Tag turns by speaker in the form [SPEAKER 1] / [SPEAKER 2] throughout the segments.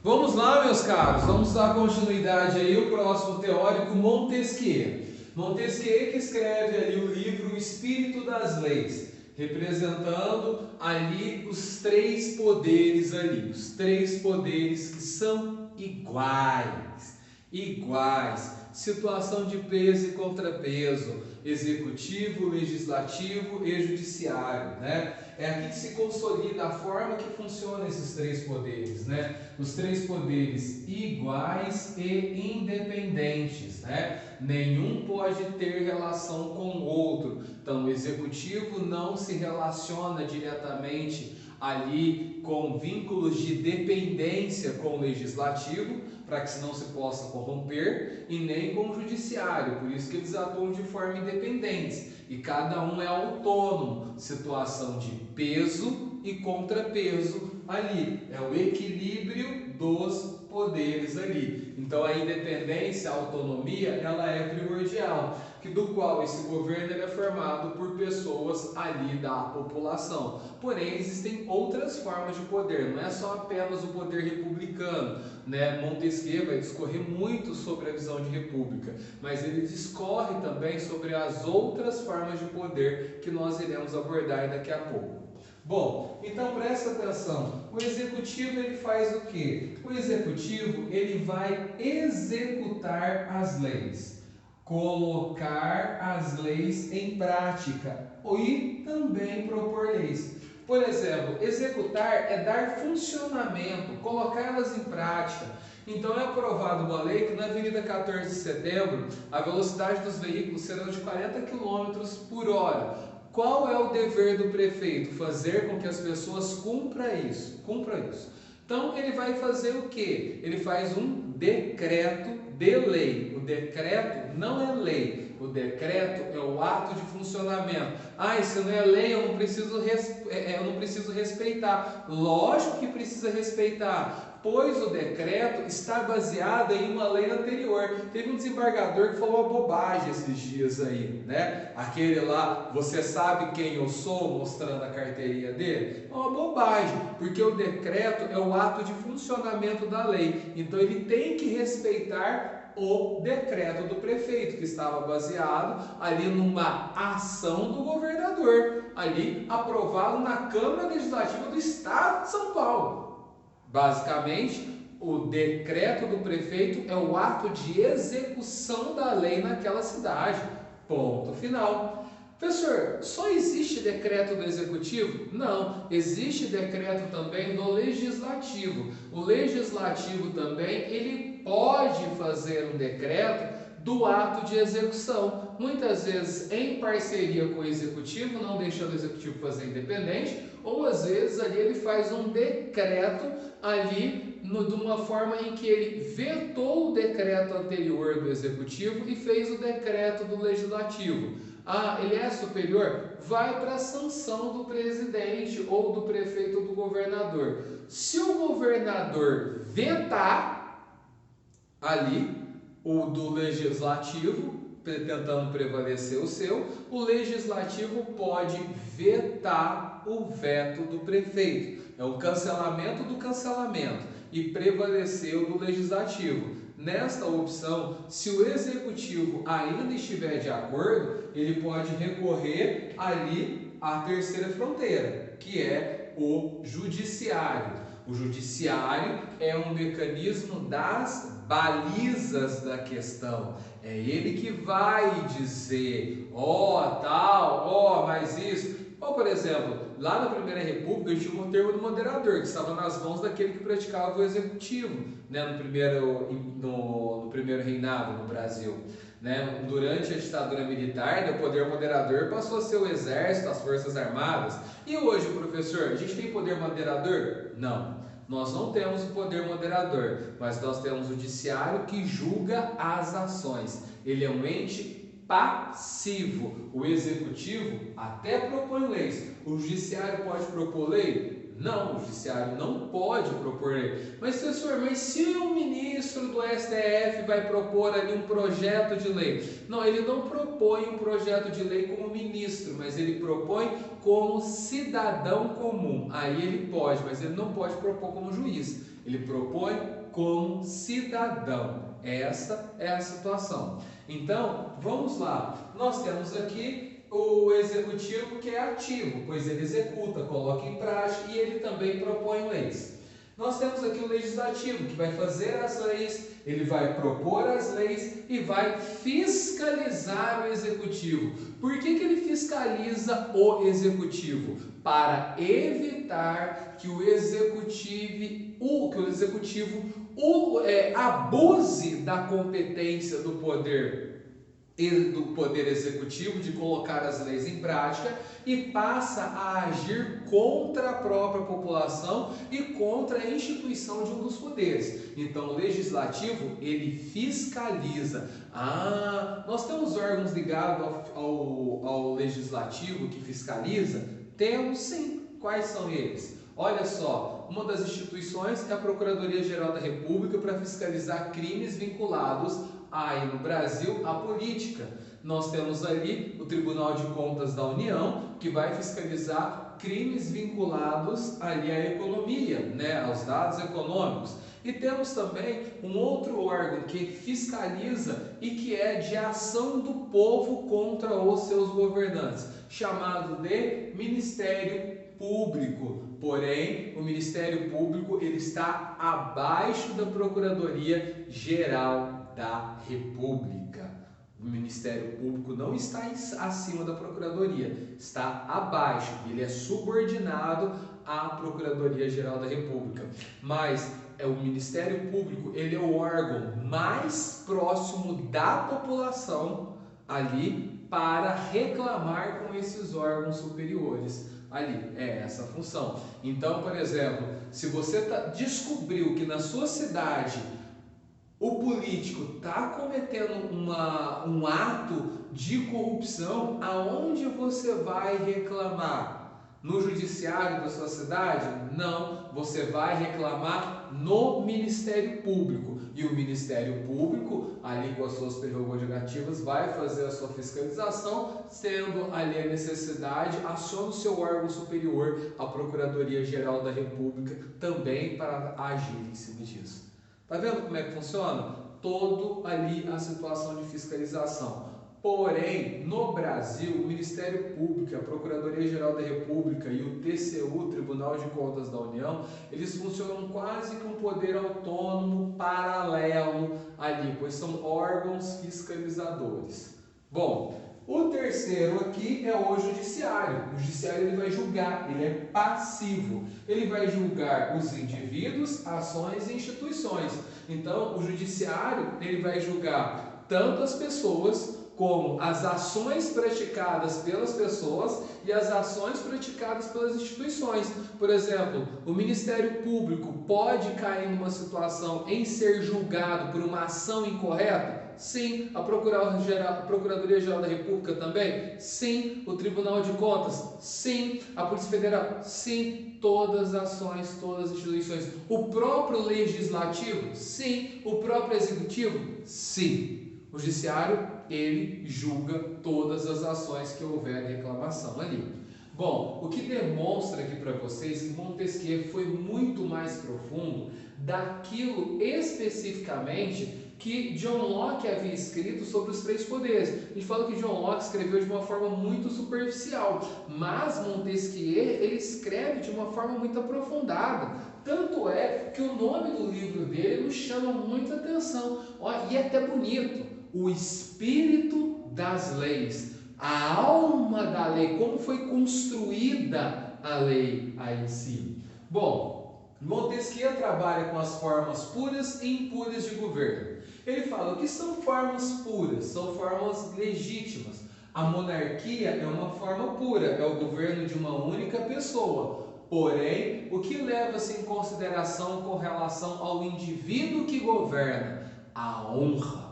[SPEAKER 1] Vamos lá, meus caros, vamos dar continuidade aí ao próximo teórico, Montesquieu. Montesquieu que escreve ali o livro O Espírito das Leis, representando ali os três poderes ali, os três poderes que são iguais, situação de peso e contrapeso, executivo, legislativo e judiciário, né? É aqui que se consolida a forma que funcionam esses três poderes, né? Os três poderes iguais e independentes, né? Nenhum pode ter relação com o outro. Então, o executivo não se relaciona diretamente ali com vínculos de dependência com o legislativo, para que não se possa corromper, e nem com o judiciário, por isso que eles atuam de forma independente, e cada um é autônomo, situação de peso e contrapeso ali, é o equilíbrio dos poderes ali. Então a independência, a autonomia, ela é primordial, do qual esse governo é formado por pessoas ali da população. Porém, existem outras formas de poder, não é só apenas o poder republicano, né? Montesquieu vai discorrer muito sobre a visão de república, mas ele discorre também sobre as outras formas de poder que nós iremos abordar daqui a pouco. Bom, então presta atenção, o executivo ele faz o quê? O executivo ele vai executar as leis, colocar as leis em prática e também propor leis. Por exemplo, executar é dar funcionamento, colocá-las em prática. Então é aprovada uma lei que na Avenida 14 de Setembro a velocidade dos veículos será de 40 km por hora. Qual é o dever do prefeito? Fazer com que as pessoas cumpram isso. Então ele vai fazer o quê? Ele faz um decreto de lei. O decreto não é lei. O decreto é o ato de funcionamento. Isso não é lei, eu não preciso respeitar. Lógico que precisa respeitar, pois o decreto está baseado em uma lei anterior. Teve um desembargador que falou uma bobagem esses dias aí, né? Aquele lá, você sabe quem eu sou, mostrando a carteirinha dele? É uma bobagem, porque o decreto é o ato de funcionamento da lei. Então ele tem que respeitar o decreto do prefeito, que estava baseado ali numa ação do governador, ali aprovado na Câmara Legislativa do Estado de São Paulo. Basicamente, o decreto do prefeito é o ato de execução da lei naquela cidade. Ponto final. Professor, só existe decreto do executivo? Não, existe decreto também do legislativo. O legislativo também, ele pode fazer um decreto do ato de execução, muitas vezes em parceria com o executivo, não deixando o executivo fazer independente, ou às vezes ali ele faz um decreto ali de uma forma em que ele vetou o decreto anterior do executivo e fez o decreto do legislativo. Ele é superior? Vai para a sanção do presidente ou do prefeito ou do governador. Se o governador vetar ali o do legislativo, tentando prevalecer o legislativo pode vetar o veto do prefeito. É o cancelamento do cancelamento e prevaleceu do legislativo. Nesta opção, se o executivo ainda estiver de acordo, ele pode recorrer ali à terceira fronteira, que é o judiciário. O judiciário é um mecanismo das balizas da questão. É ele que vai dizer, mas isso. Ou, por exemplo, lá na Primeira República tinha um termo do moderador, que estava nas mãos daquele que praticava o executivo, né, no primeiro reinado no Brasil. Né? Durante a ditadura militar, o poder moderador passou a ser o exército, as forças armadas. E hoje, professor, a gente tem poder moderador? Não. Nós não temos o poder moderador, mas nós temos o judiciário que julga as ações. Ele é um ente passivo. O executivo até propõe leis. O judiciário pode propor lei? Não, o judiciário não pode propor lei. Mas, professor, mas se o ministro do STF vai propor ali um projeto de lei? Não, ele não propõe um projeto de lei como ministro, mas ele propõe como cidadão comum. Aí ele pode, mas ele não pode propor como juiz. Ele propõe como cidadão. Essa é a situação. Então, vamos lá. Nós temos aqui o executivo, que é ativo, pois ele executa, coloca em prática e ele também propõe leis. Nós temos aqui o legislativo, que vai fazer as leis, ele vai propor as leis e vai fiscalizar o executivo. Por que ele fiscaliza o executivo? Para evitar que o executivo abuse da competência do poder executivo de colocar as leis em prática e passa a agir contra a própria população e contra a instituição de um dos poderes. Então, o legislativo, ele fiscaliza. Nós temos órgãos ligados ao legislativo que fiscaliza? Temos sim. Quais são eles? Olha só, uma das instituições é a Procuradoria-Geral da República para fiscalizar crimes vinculados aí no Brasil à política. Nós temos ali o Tribunal de Contas da União, que vai fiscalizar crimes vinculados ali à economia, né, aos dados econômicos. E temos também um outro órgão que fiscaliza e que é de ação do povo contra os seus governantes, chamado de Ministério Público. Porém, o Ministério Público ele está abaixo da Procuradoria-Geral da República. O Ministério Público não está acima da Procuradoria, está abaixo, ele é subordinado à Procuradoria-Geral da República. Mas o Ministério Público ele é o órgão mais próximo da população ali para reclamar com esses órgãos superiores. Ali, é essa a função. Então, por exemplo, se você descobriu que na sua cidade o político está cometendo um ato de corrupção, aonde você vai reclamar? No judiciário da sua cidade? Não, você vai reclamar no Ministério Público. E o Ministério Público, ali com as suas prerrogativas, vai fazer a sua fiscalização, sendo ali a necessidade, aciona o seu órgão superior, a Procuradoria-Geral da República, também para agir em cima disso. Tá vendo como é que funciona? Todo ali a situação de fiscalização. Porém, no Brasil, o Ministério Público, a Procuradoria-Geral da República e o TCU, Tribunal de Contas da União, eles funcionam quase que um poder autônomo paralelo ali, pois são órgãos fiscalizadores. Bom, o terceiro aqui é o judiciário. O judiciário ele vai julgar, ele é passivo. Ele vai julgar os indivíduos, ações e instituições. Então, o judiciário ele vai julgar tanto as pessoas como as ações praticadas pelas pessoas e as ações praticadas pelas instituições. Por exemplo, o Ministério Público pode cair numa situação em ser julgado por uma ação incorreta? Sim. A Procuradoria-Geral da República também? Sim. O Tribunal de Contas? Sim. A Polícia Federal? Sim. Todas as ações, todas as instituições. O próprio Legislativo? Sim. O próprio Executivo? Sim. O Judiciário, ele julga todas as ações que houver reclamação ali. Bom, o que demonstra aqui para vocês que Montesquieu foi muito mais profundo daquilo especificamente que John Locke havia escrito sobre os três poderes. A gente fala que John Locke escreveu de uma forma muito superficial, mas Montesquieu ele escreve de uma forma muito aprofundada. Tanto é que o nome do livro dele nos chama muita atenção. E é até bonito. O espírito das leis, a alma da lei, como foi construída a lei aí em si. Bom, Montesquieu trabalha com as formas puras e impuras de governo. Ele fala que são formas puras, são formas legítimas. A monarquia é uma forma pura, é o governo de uma única pessoa. Porém, o que leva-se em consideração com relação ao indivíduo que governa? A honra.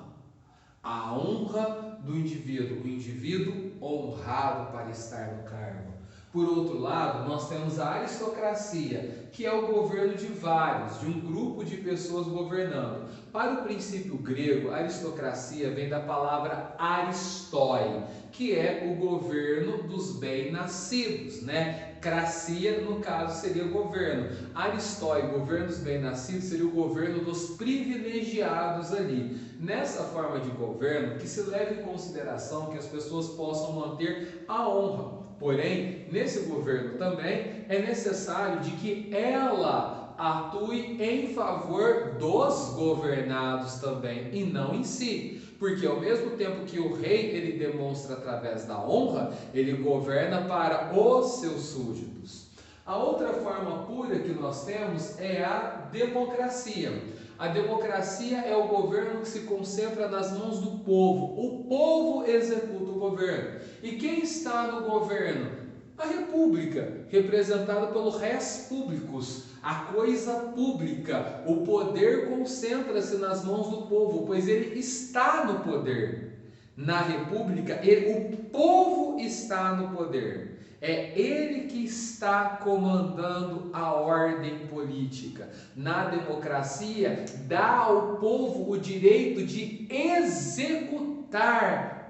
[SPEAKER 1] A honra do indivíduo, o indivíduo honrado para estar no cargo. Por outro lado, nós temos a aristocracia, que é o governo de vários, de um grupo de pessoas governando. Para o princípio grego, a aristocracia vem da palavra aristói, que é o governo dos bem-nascidos, né? Cracia, no caso, seria governo. Aristói, governo dos bem-nascidos, seria o governo dos privilegiados ali. Nessa forma de governo, que se leve em consideração que as pessoas possam manter a honra. Porém, nesse governo também é necessário de que ela atue em favor dos governados também e não em si. Porque ao mesmo tempo que o rei ele demonstra através da honra, ele governa para os seus súditos. A outra forma pura que nós temos é a democracia. A democracia é o governo que se concentra nas mãos do povo. O povo executa o governo. E quem está no governo? A república, representada pelo res publicus, a coisa pública. O poder concentra-se nas mãos do povo, pois ele está no poder. Na república, o povo está no poder. É ele que está comandando a ordem política. Na democracia, dá ao povo o direito de executar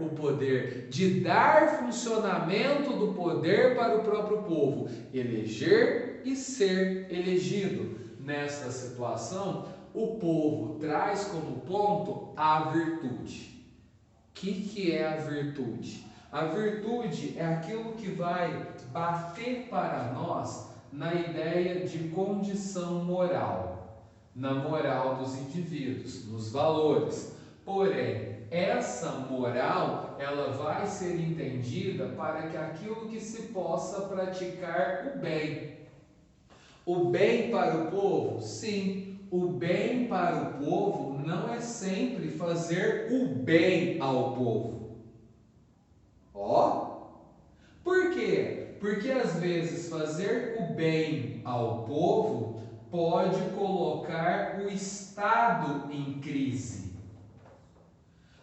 [SPEAKER 1] o poder, de dar funcionamento do poder para o próprio povo, eleger e ser elegido. Nesta situação, o povo traz como ponto a virtude. O que é a virtude? A virtude é aquilo que vai bater para nós na ideia de condição moral, na moral dos indivíduos, nos valores. Porém, essa moral, ela vai ser entendida para que aquilo que se possa praticar o bem. O bem para o povo? Sim, o bem para o povo não é sempre fazer o bem ao povo. Por quê? Porque às vezes fazer o bem ao povo pode colocar o Estado em crise.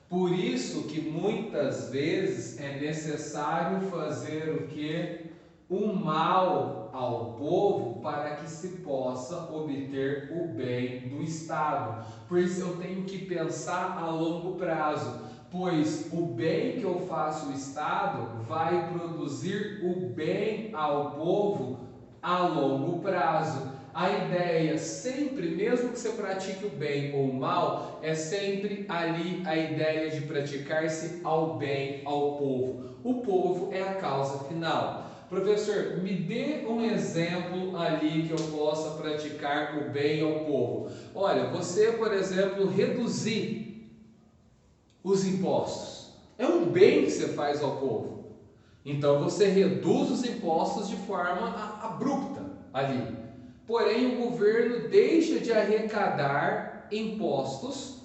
[SPEAKER 1] Por isso que muitas vezes é necessário fazer o quê? O mal ao povo para que se possa obter o bem do Estado. Por isso eu tenho que pensar a longo prazo. Pois o bem que eu faço ao Estado vai produzir o bem ao povo a longo prazo. A ideia sempre, mesmo que você pratique o bem ou o mal, é sempre ali a ideia de praticar-se ao bem ao povo. O povo é a causa final. Professor, me dê um exemplo ali que eu possa praticar o bem ao povo. Olha, você, por exemplo, reduzir os impostos. É um bem que você faz ao povo. Então você reduz os impostos de forma abrupta ali. Porém, o governo deixa de arrecadar impostos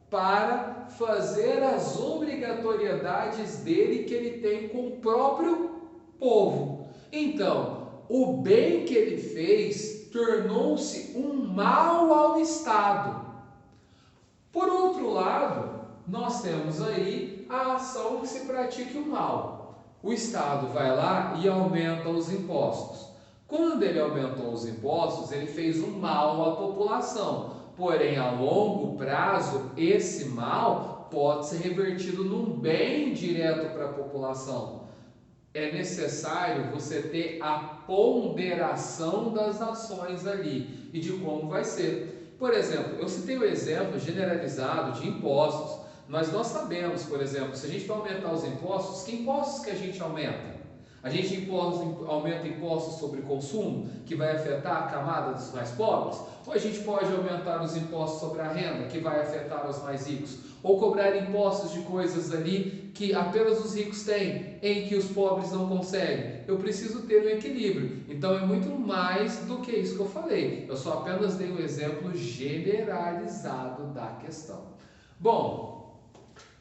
[SPEAKER 1] para fazer as obrigatoriedades dele que ele tem com o próprio povo. Então, o bem que ele fez tornou-se um mal ao Estado. Por outro lado, nós temos aí a ação que se pratique o mal. O Estado vai lá e aumenta os impostos. Quando ele aumentou os impostos, ele fez um mal à população. Porém, a longo prazo, esse mal pode ser revertido num bem direto para a população. É necessário você ter a ponderação das ações ali e de como vai ser. Por exemplo, eu citei o exemplo generalizado de impostos. Mas nós sabemos, por exemplo, se a gente vai aumentar os impostos, que impostos que a gente aumenta? A gente aumenta impostos sobre consumo, que vai afetar a camada dos mais pobres? Ou a gente pode aumentar os impostos sobre a renda, que vai afetar os mais ricos? Ou cobrar impostos de coisas ali que apenas os ricos têm, em que os pobres não conseguem? Eu preciso ter um equilíbrio. Então é muito mais do que isso que eu falei. Eu só apenas dei um exemplo generalizado da questão. Bom,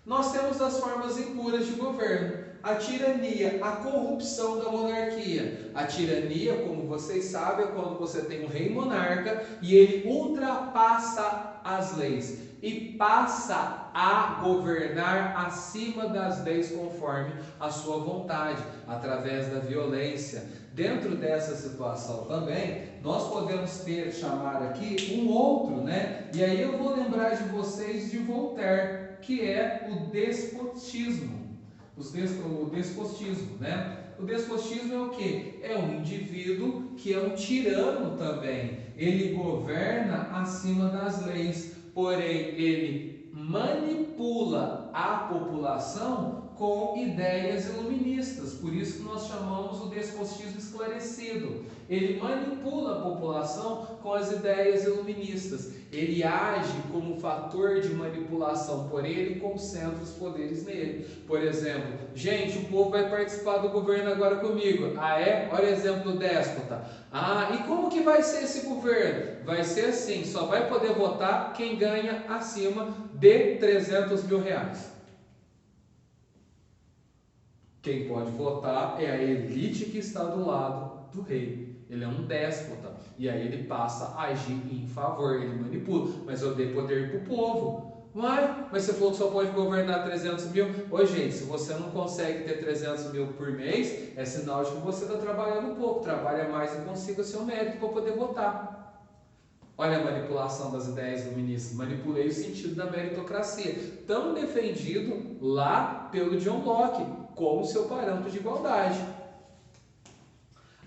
[SPEAKER 1] nós temos as formas impuras de governo, a tirania, a corrupção da monarquia. A tirania, como vocês sabem, é quando você tem um rei monarca e ele ultrapassa as leis e passa a governar acima das leis conforme a sua vontade, através da violência, Dentro dessa situação também, nós podemos chamar aqui um outro, né? E aí eu vou lembrar de vocês de Voltaire, que é o despotismo. O despotismo, né? O despotismo é o quê? É um indivíduo que é um tirano também. Ele governa acima das leis, porém ele manipula a população com ideias iluministas. Por isso que nós chamamos o despotismo esclarecido. Ele manipula a população com as ideias iluministas. Ele age como fator de manipulação, porém ele concentra os poderes nele. Por exemplo, gente, o povo vai participar do governo agora comigo. Ah, é? Olha o exemplo do déspota. Ah, e como que vai ser esse governo? Vai ser assim, só vai poder votar quem ganha acima de 300 mil reais. Quem pode votar é a elite que está do lado do rei. Ele é um déspota. E aí ele passa a agir em favor, ele manipula. Mas eu dei poder para o povo. Mas você falou que só pode governar 300 mil. Ô gente, se você não consegue ter 300 mil por mês, é sinal de que você está trabalhando pouco. Trabalha mais e consiga seu mérito para poder votar. Olha a manipulação das ideias do ministro. Manipulei o sentido da meritocracia, tão defendido lá pelo John Locke, como seu parâmetro de igualdade.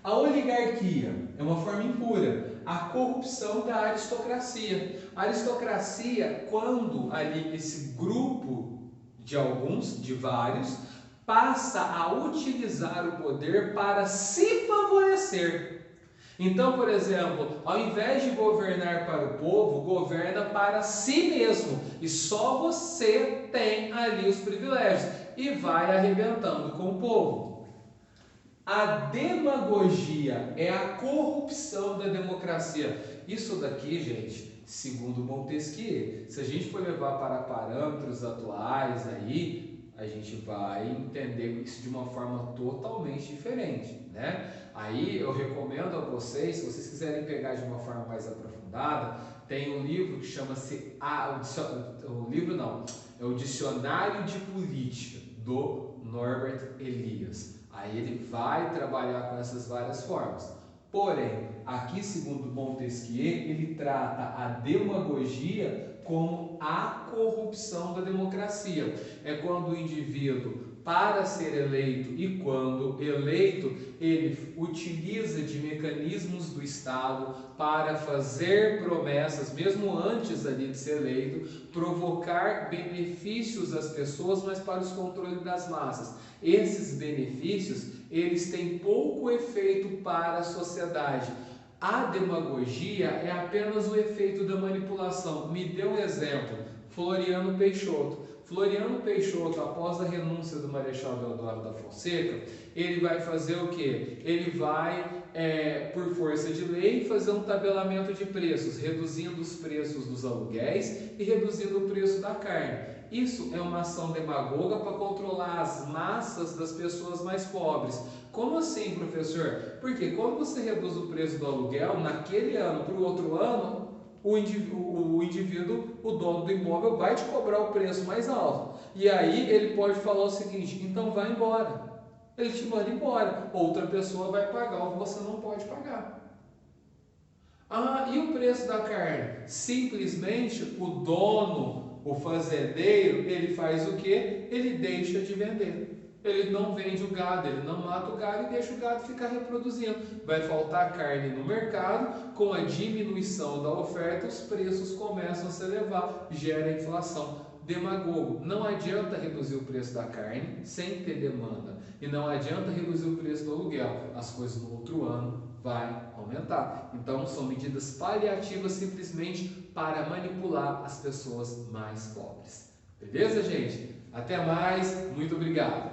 [SPEAKER 1] A oligarquia é uma forma impura, a corrupção da aristocracia. A aristocracia, quando ali esse grupo de alguns, de vários, passa a utilizar o poder para se favorecer. Então, por exemplo, ao invés de governar para o povo, governa para si mesmo. E só você tem ali os privilégios. E vai arrebentando com o povo. A demagogia é a corrupção da democracia. Isso daqui, gente, segundo Montesquieu, se a gente for levar para parâmetros atuais aí, a gente vai entender isso de uma forma totalmente diferente, né? Aí eu recomendo a vocês, se vocês quiserem pegar de uma forma mais aprofundada, tem um livro que chama-se o Dicionário de Política, do Norbert Elias. Aí ele vai trabalhar com essas várias formas. Porém, aqui segundo Montesquieu, ele trata a demagogia como a corrupção da democracia. É quando o indivíduo, para ser eleito e quando eleito, ele utiliza de mecanismos do Estado para fazer promessas, mesmo antes ali de ser eleito, provocar benefícios às pessoas, mas para os controles das massas. Esses benefícios, eles têm pouco efeito para a sociedade. A demagogia é apenas o efeito da manipulação. Me dê um exemplo, Floriano Peixoto. Floriano Peixoto, após a renúncia do Marechal Deodoro da Fonseca, ele vai fazer o quê? Ele vai, por força de lei, fazer um tabelamento de preços, reduzindo os preços dos aluguéis e reduzindo o preço da carne. Isso é uma ação demagoga para controlar as massas das pessoas mais pobres. Como assim, professor? Porque quando você reduz o preço do aluguel, naquele ano para o outro ano, o indivíduo, o dono do imóvel, vai te cobrar o preço mais alto. E aí ele pode falar o seguinte: então vai embora. Ele te manda embora. Outra pessoa vai pagar o que você não pode pagar. Ah, e o preço da carne? Simplesmente o dono, o fazendeiro, ele faz o quê? Ele deixa de vender. Ele não vende o gado, ele não mata o gado e deixa o gado ficar reproduzindo. Vai faltar carne no mercado, com a diminuição da oferta, os preços começam a se elevar, gera inflação. Demagogo, não adianta reduzir o preço da carne sem ter demanda. E não adianta reduzir o preço do aluguel, as coisas no outro ano vai aumentar. Então são medidas paliativas simplesmente para manipular as pessoas mais pobres. Beleza, gente? Até mais, muito obrigado!